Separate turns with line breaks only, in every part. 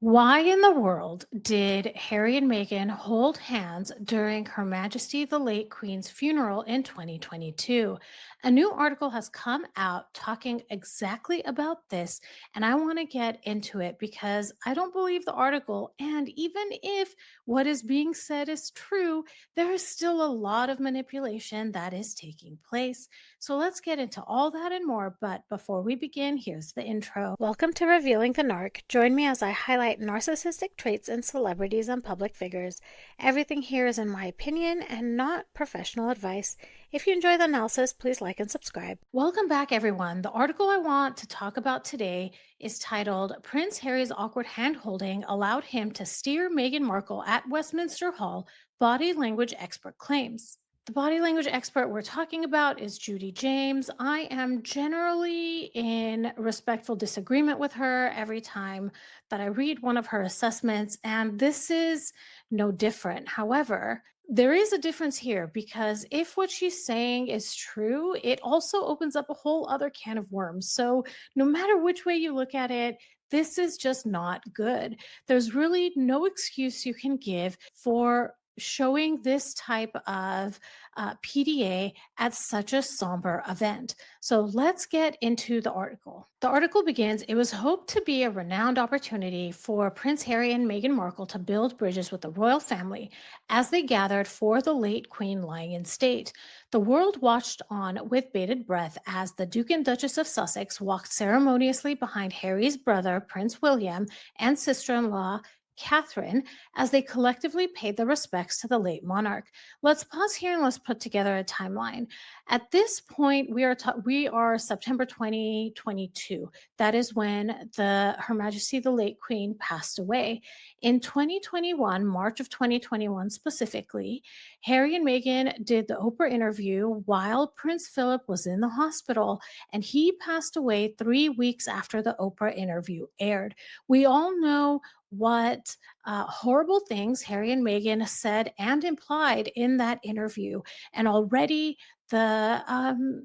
Why in the world did Harry and Meghan hold hands during Her Majesty the late Queen's funeral in 2022? A new article has come out talking exactly about this, and I want to get into it because I don't believe the article. And even if what is being said is true, there is still a lot of manipulation that is taking place. So let's get into all that and more. But before we begin, here's the intro. Welcome to Revealing the Narc. Join me as I highlight narcissistic traits in celebrities and public figures. Everything here is in my opinion and not professional advice. If you enjoy the analysis, please like and subscribe. Welcome back, everyone. The article I want to talk about today is titled Prince Harry's Awkward Handholding Allowed Him to Steer Meghan Markle at Westminster Hall, Body Language Expert Claims. The body language expert we're talking about is Judy James. I am generally in respectful disagreement with her every time that I read one of her assessments, and this is no different. However, there is a difference here because if what she's saying is true, it also opens up a whole other can of worms. So, no matter which way you look at it, this is just not good. There's really no excuse you can give for showing this type of PDA at such a somber event. So let's get into the article. The article begins. It was hoped to be a renowned opportunity for Prince Harry and Meghan Markle to build bridges with the royal family as they gathered for the late Queen lying in state. The world watched on with bated breath as the Duke and Duchess of Sussex walked ceremoniously behind Harry's brother, Prince William, and sister in law, Catherine, as they collectively paid their respects to the late monarch. Let's pause here and let's put together a timeline. At this point, we are September 2022. That is when Her Majesty the late Queen passed away. In 2021, March of 2021 specifically, Harry and Meghan did the Oprah interview while Prince Philip was in the hospital, and he passed away 3 weeks after the Oprah interview aired. We all know what horrible things Harry and Meghan said and implied in that interview, and already the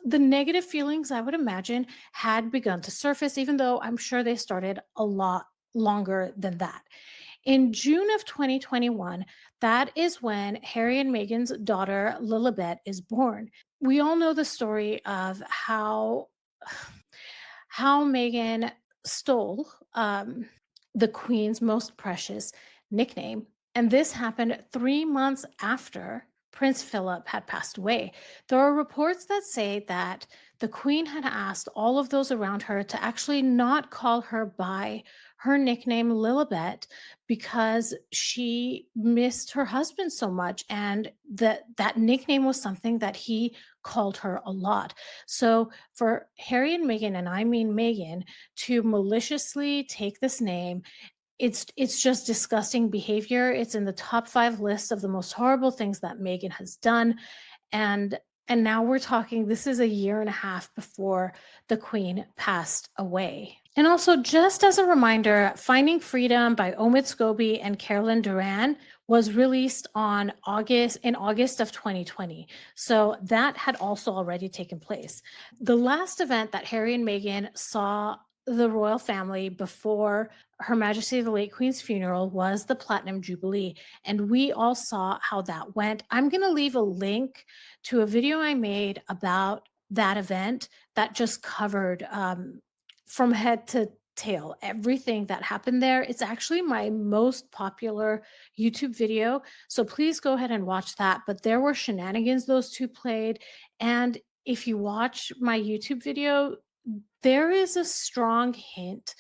negative feelings, I would imagine, had begun to surface, even though I'm sure they started a lot longer than that. In June of 2021, that is when Harry and Meghan's daughter Lilibet is born. We all know the story of how Meghan stole the Queen's most precious nickname. And this happened 3 months after Prince Philip had passed away. There are reports that say that the Queen had asked all of those around her to actually not call her by her nickname Lilibet because she missed her husband so much, and that nickname was something that he called her a lot. So for Harry and Meghan, and I mean Meghan, to maliciously take this name, it's just disgusting behavior. It's in the top 5 list of the most horrible things that Meghan has done. And and now we're talking, this is a year and a half before the Queen passed away. And also, just as a reminder, Finding Freedom by Omid Scobie and Carolyn Duran was released in August of 2020. So that had also already taken place. The last event that Harry and Meghan saw the royal family before Her Majesty the late Queen's funeral was the Platinum Jubilee, and we all saw how that went. I'm going to leave a link to a video I made about that event that just covered from head to tail everything that happened there. It's actually my most popular YouTube video, so please go ahead and watch that. But there were shenanigans those two played, and if you watch my YouTube video, there is a strong hint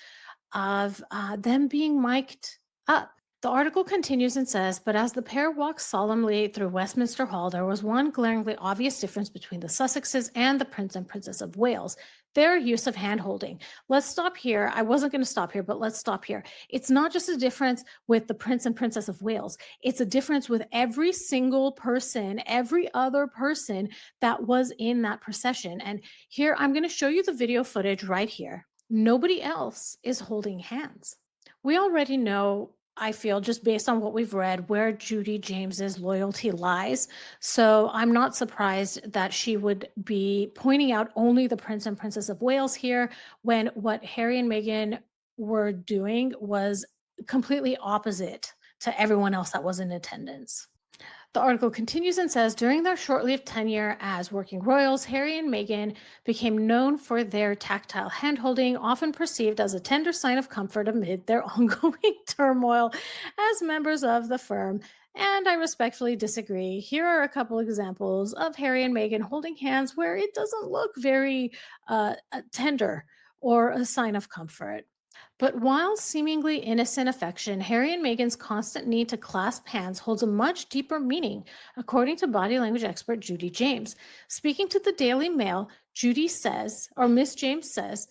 of them being mic'd up. The article continues and says, but as the pair walked solemnly through Westminster Hall, there was one glaringly obvious difference between the Sussexes and the Prince and Princess of Wales: their use of hand-holding. Let's stop here. I wasn't going to stop here, but let's stop here. It's not just a difference with the Prince and Princess of Wales. It's a difference with every single person, every other person that was in that procession. And here, I'm going to show you the video footage right here. Nobody else is holding hands. We already know, I feel, just based on what we've read, where Judy James's loyalty lies. So I'm not surprised that she would be pointing out only the Prince and Princess of Wales here, when what Harry and Meghan were doing was completely opposite to everyone else that was in attendance. The article continues and says during their short lived tenure as working royals, Harry and Meghan became known for their tactile handholding, often perceived as a tender sign of comfort amid their ongoing turmoil as members of the firm. And I respectfully disagree. Here are a couple examples of Harry and Meghan holding hands where it doesn't look very tender or a sign of comfort. But while seemingly innocent affection, Harry and Meghan's constant need to clasp hands holds a much deeper meaning, according to body language expert Judy James. Speaking to the Daily Mail, Judy says, or Miss James says,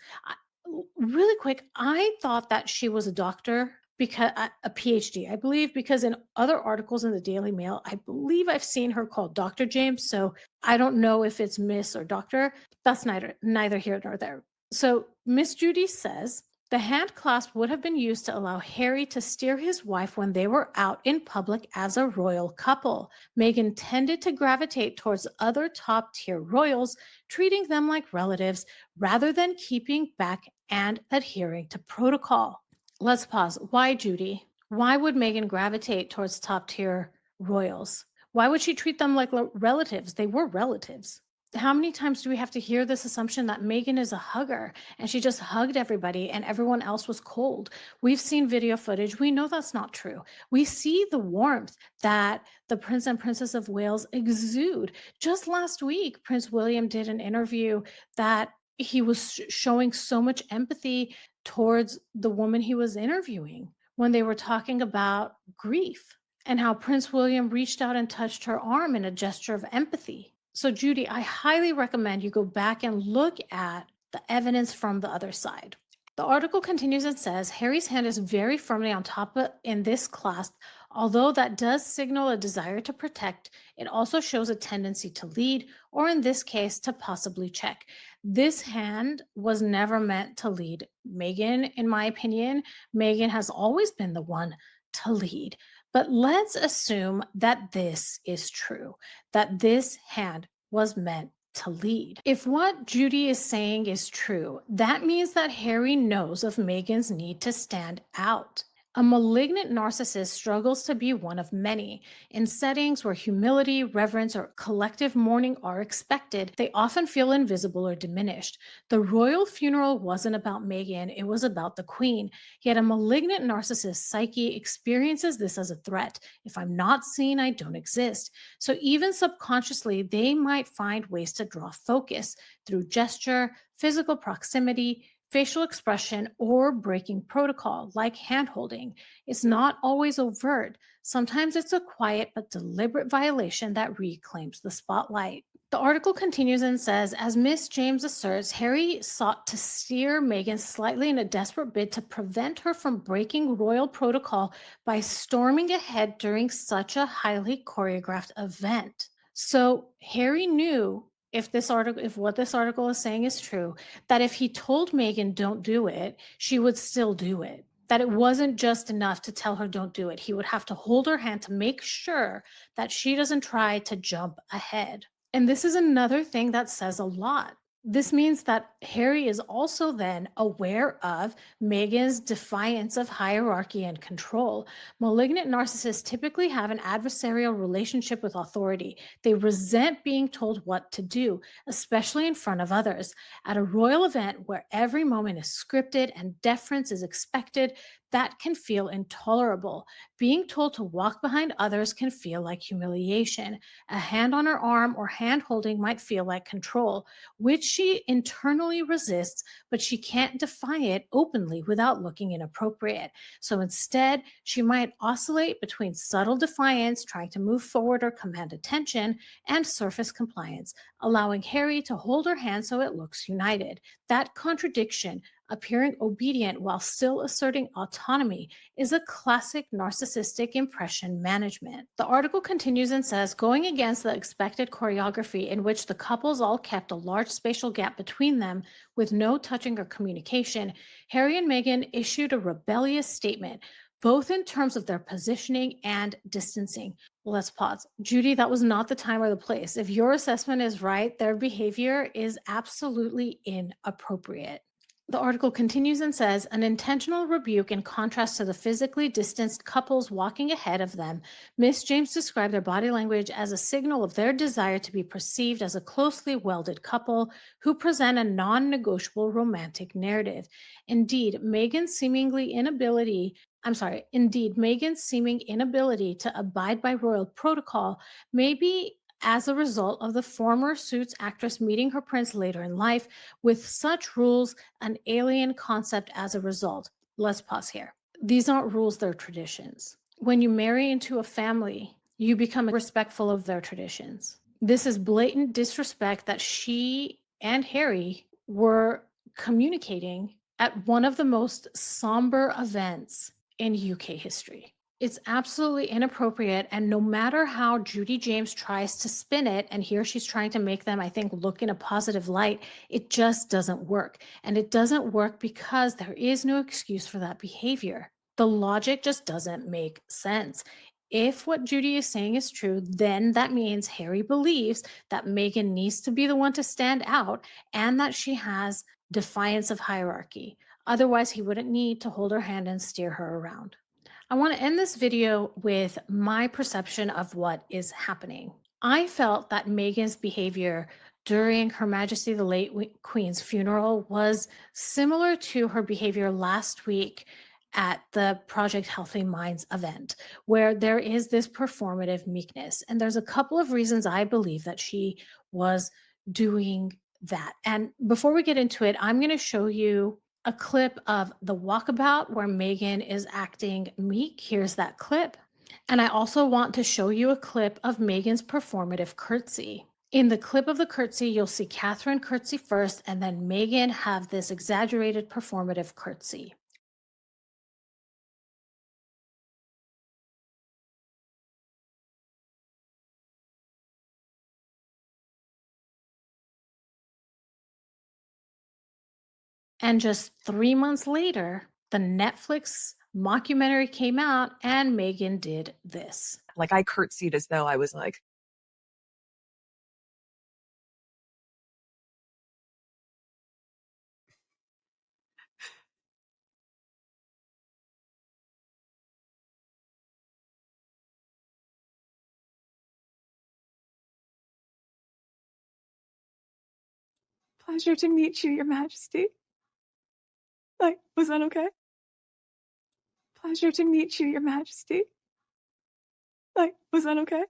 really quick, I thought that she was a doctor because a PhD, I believe, because in other articles in the Daily Mail, I believe I've seen her called Dr. James. So I don't know if it's Miss or Doctor. That's neither here nor there. So Miss Judy says the hand clasp would have been used to allow Harry to steer his wife when they were out in public as a royal couple. Meghan tended to gravitate towards other top tier royals, treating them like relatives rather than keeping back and adhering to protocol. Let's pause. Why, Judy? Why would Meghan gravitate towards top tier royals? Why would she treat them like relatives? They were relatives. How many times do we have to hear this assumption that Meghan is a hugger and she just hugged everybody and everyone else was cold? We've seen video footage. We know that's not true. We see the warmth that the Prince and Princess of Wales exude. Just last week, Prince William did an interview that he was showing so much empathy towards the woman he was interviewing when they were talking about grief and how Prince William reached out and touched her arm in a gesture of empathy. So, Judy, I highly recommend you go back and look at the evidence from the other side. The article continues and says Harry's hand is very firmly on top of, in this clasp. Although that does signal a desire to protect, it also shows a tendency to lead, or in this case, to possibly check. This hand was never meant to lead. Meghan, in my opinion, Meghan has always been the one to lead. But let's assume that this is true, that this hand was meant to lead. If what Judy is saying is true, that means that Harry knows of Meghan's need to stand out. A malignant narcissist struggles to be one of many. In settings where humility, reverence, or collective mourning are expected, they often feel invisible or diminished. The royal funeral wasn't about Meghan, it was about the Queen. Yet a malignant narcissist's psyche experiences this as a threat. If I'm not seen, I don't exist. So even subconsciously, they might find ways to draw focus through gesture, physical proximity, facial expression, or breaking protocol, like handholding. It's not always overt. Sometimes it's a quiet but deliberate violation that reclaims the spotlight. The article continues and says, as Miss James asserts, Harry sought to steer Meghan slightly in a desperate bid to prevent her from breaking royal protocol by storming ahead during such a highly choreographed event. So Harry knew if what this article is saying is true, that if he told Meghan don't do it, she would still do it. That it wasn't just enough to tell her don't do it. He would have to hold her hand to make sure that she doesn't try to jump ahead. And this is another thing that says a lot. This means that Harry is also then aware of Meghan's defiance of hierarchy and control. Malignant narcissists typically have an adversarial relationship with authority. They resent being told what to do, especially in front of others. At a royal event where every moment is scripted and deference is expected, that can feel intolerable. Being told to walk behind others can feel like humiliation. A hand on her arm or hand holding might feel like control, which she internally resists, but she can't defy it openly without looking inappropriate. So instead, she might oscillate between subtle defiance, trying to move forward or command attention, and surface compliance, allowing Harry to hold her hand so it looks united. That contradiction, appearing obedient while still asserting autonomy, is a classic narcissistic impression management. The article continues and says, going against the expected choreography in which the couples all kept a large spatial gap between them with no touching or communication, Harry and Meghan issued a rebellious statement, both in terms of their positioning and distancing. Let's pause. Judy, that was not the time or the place. If your assessment is right, their behavior is absolutely inappropriate. The article continues and says an intentional rebuke in contrast to the physically distanced couples walking ahead of them. Miss James described their body language as a signal of their desire to be perceived as a closely welded couple who present a non negotiable romantic narrative. Indeed, Megan's seeming inability to abide by royal protocol may be as a result of the former Suits actress meeting her prince later in life with such rules an alien concept as a result. Let's pause here. These aren't rules, they're traditions. When you marry into a family, you become respectful of their traditions. This is blatant disrespect that she and Harry were communicating at one of the most somber events in UK history. It's absolutely inappropriate. And no matter how Judy James tries to spin it, and here she's trying to make them, I think, look in a positive light, it just doesn't work. And it doesn't work because there is no excuse for that behavior. The logic just doesn't make sense. If what Judy is saying is true, then that means Harry believes that Meghan needs to be the one to stand out and that she has defiance of hierarchy. Otherwise, he wouldn't need to hold her hand and steer her around. I want to end this video with my perception of what is happening. I felt that Meghan's behavior during Her Majesty the late Queen's funeral was similar to her behavior last week at the Project Healthy Minds event, where there is this performative meekness. And there's a couple of reasons I believe that she was doing that. And before we get into it, I'm going to show you a clip of the walkabout where Meghan is acting meek. Here's that clip. And I also want to show you a clip of Meghan's performative curtsy. In the clip of the curtsy, you'll see Catherine curtsy first, and then Meghan have this exaggerated performative curtsy. And just 3 months later, the Netflix mockumentary came out, and Meghan did this.
Like I curtsied as though I was like, pleasure to meet you, Your Majesty. Like, was that okay? Pleasure to meet you, Your Majesty. Like, was that okay?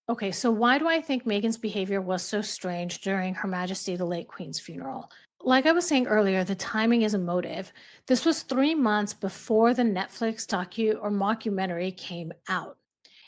Okay, so why do I think Meghan's behavior was so strange during Her Majesty the late Queen's funeral? Like I was saying earlier, the timing is emotive. This was 3 months before the Netflix docu or mockumentary came out.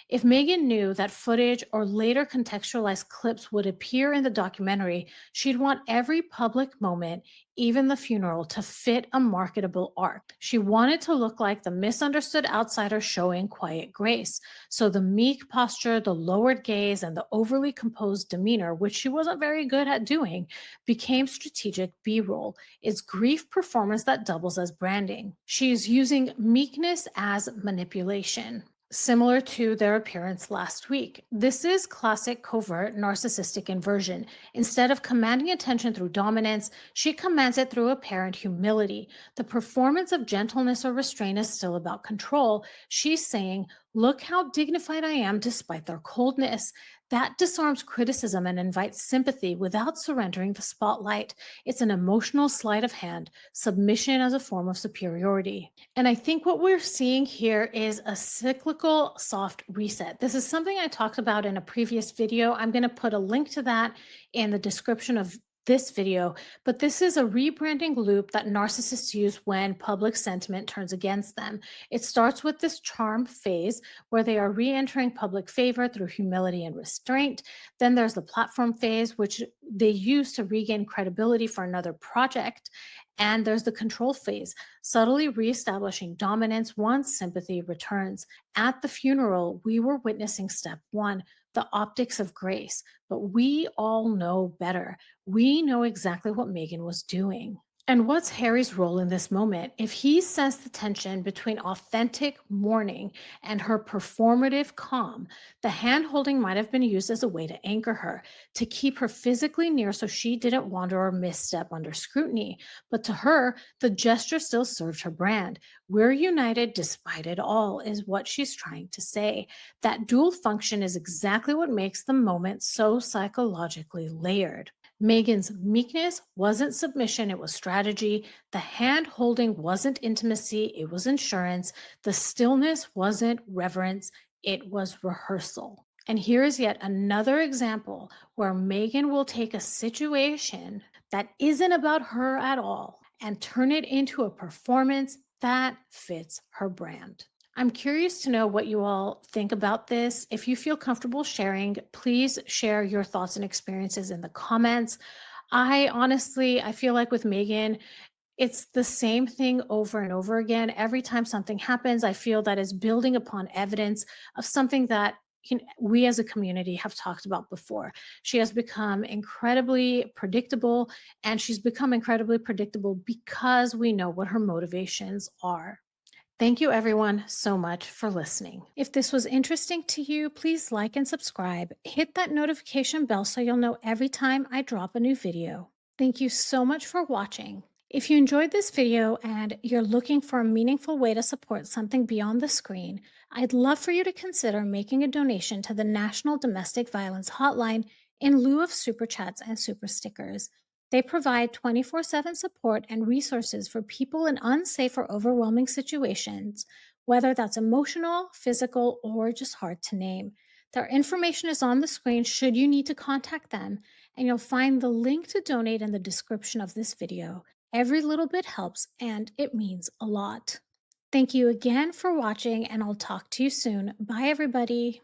If Meghan knew that footage or later contextualized clips would appear in the documentary, she'd want every public moment, even the funeral, to fit a marketable arc. She wanted to look like the misunderstood outsider showing quiet grace. So the meek posture, the lowered gaze, and the overly composed demeanor, which she wasn't very good at doing, became strategic B roll. It's grief performance that doubles as branding. She's using meekness as manipulation, similar to their appearance last week. This is classic covert narcissistic inversion. Instead of commanding attention through dominance, she commands it through apparent humility. The performance of gentleness or restraint is still about control. She's saying, look how dignified I am despite their coldness. That disarms criticism and invites sympathy without surrendering the spotlight. It's an emotional sleight of hand, submission as a form of superiority. And I think what we're seeing here is a cyclical soft reset. This is something I talked about in a previous video. I'm going to put a link to that in the description of this video, but this is a rebranding loop that narcissists use when public sentiment turns against them. It starts with this charm phase where they are re-entering public favor through humility and restraint. Then there's the platform phase, which they use to regain credibility for another project. And there's the control phase, subtly reestablishing dominance once sympathy returns. At the funeral, we were witnessing step one, the optics of grace, but we all know better. We know exactly what Meghan was doing. And what's Harry's role in this moment? If he sensed the tension between authentic mourning and her performative calm, the hand holding might have been used as a way to anchor her, to keep her physically near so she didn't wander or misstep under scrutiny. But to her, the gesture still served her brand. We're united despite it all, is what she's trying to say. That dual function is exactly what makes the moment so psychologically layered. Megan's meekness wasn't submission, it was strategy. The hand holding wasn't intimacy, it was insurance. The stillness wasn't reverence, it was rehearsal. And here is yet another example where Megan will take a situation that isn't about her at all and turn it into a performance that fits her brand. I'm curious to know what you all think about this. If you feel comfortable sharing, please share your thoughts and experiences in the comments. I feel like with Megan, it's the same thing over and over again. Every time something happens, I feel that is building upon evidence of something that we as a community have talked about before. She has become incredibly predictable, and she's become incredibly predictable because we know what her motivations are. Thank you, everyone, so much for listening. If this was interesting to you, please like and subscribe. Hit that notification bell so you'll know every time I drop a new video. Thank you so much for watching. If you enjoyed this video and you're looking for a meaningful way to support something beyond the screen, I'd love for you to consider making a donation to the National Domestic Violence Hotline in lieu of super chats and super stickers. They provide 24/7 support and resources for people in unsafe or overwhelming situations, whether that's emotional, physical, or just hard to name. Their information is on the screen should you need to contact them, and you'll find the link to donate in the description of this video. Every little bit helps, and it means a lot. Thank you again for watching, and I'll talk to you soon. Bye, everybody.